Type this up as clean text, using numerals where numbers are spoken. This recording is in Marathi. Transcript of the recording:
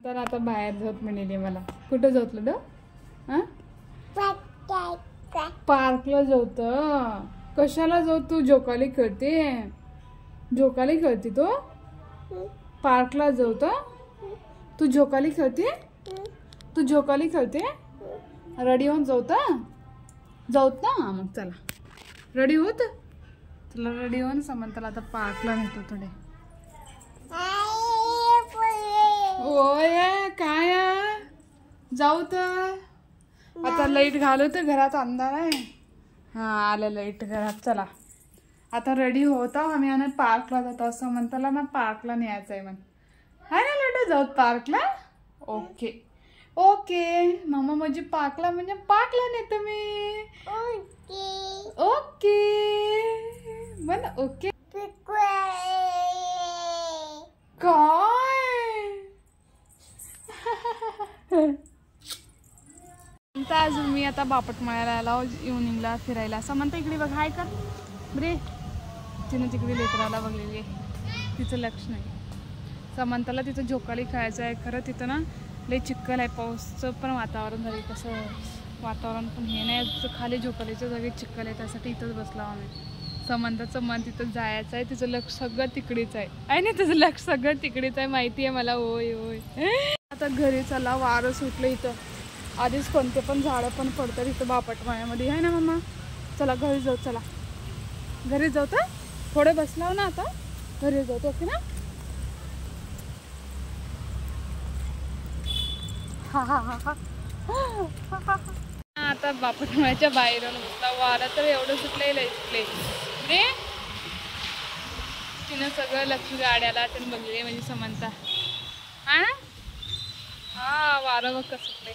समंताला आता बाहेर झोप मिळाली मला. कुठं झोपलं हां पार्कला जाऊत. कशाला जाऊ तू? जोकाली खेळते. जोकाली खेळते तो. पार्कला जाऊत. तू जोकाली खेळते. तू जोकाली खेळते. रेडी होऊन जाऊत. जाऊत ना मग चला रेडी होत. तुला रेडी होऊन समंताला आता पार्कला नेतो थोडे. ओय काय जाऊ तर. आता लाईट घालू तर घरात अंधार आहे. हा आलं लाईट घरात. चला आता रेडी होता आम्ही आणि पार्कला जातो. असं म्हणताला ना पार्कला न्यायचं आहे म्हण. हाय ना लाईट जाऊ पार्कला. ओके ओके मामा म्हणजे पार्कला म्हणजे पार्कला नेतो मी. ओके म्हण ओके. काय अजून मी आता बापटमाळ्याला आलो इव्हनिंगला फिरायला. असं म्हणता इकडे बघ. हाय कर बरे. तिनं तिकडे लेकराला बघलेली आहे. तिचं लक्ष नाही. समंताला तिथं झोकाळी खेळायचं आहे. खरं तिथं ना लई चिखल आहे. पाऊसचं पण वातावरण झालं. कसं वातावरण पण हे नाही. खाली झोकाळीच्या जागी चिखल आहे. त्यासाठी इथंच बसलो आम्ही. समंताचं मन तिथं जायचं आहे. तिचं लक्ष सगळं तिकडेच आहे ना. तिचं लक्ष सगळं तिकडेच आहे. माहिती आहे मला. होय होय. आता घरी चला. वारं सुटलं इथं. आधीच कोणते पण झाडं पण पडतात इथं बापटमाळ्यामध्ये. आहे ना मम्मा. चला घरी जाऊ. चला घरी जाऊ. तर थोडे बसलाव ना आता. घरी जाऊ. ओके ना. हा हा हा हा. आता बापटमाळ्याच्या बाहेर बसला. वारं तर एवढं सुटले रे. तिनं सगळं लक्ष गाड्याला त्यानं बघले म्हणजे समंता. हा वारं बघ कसं सुटले.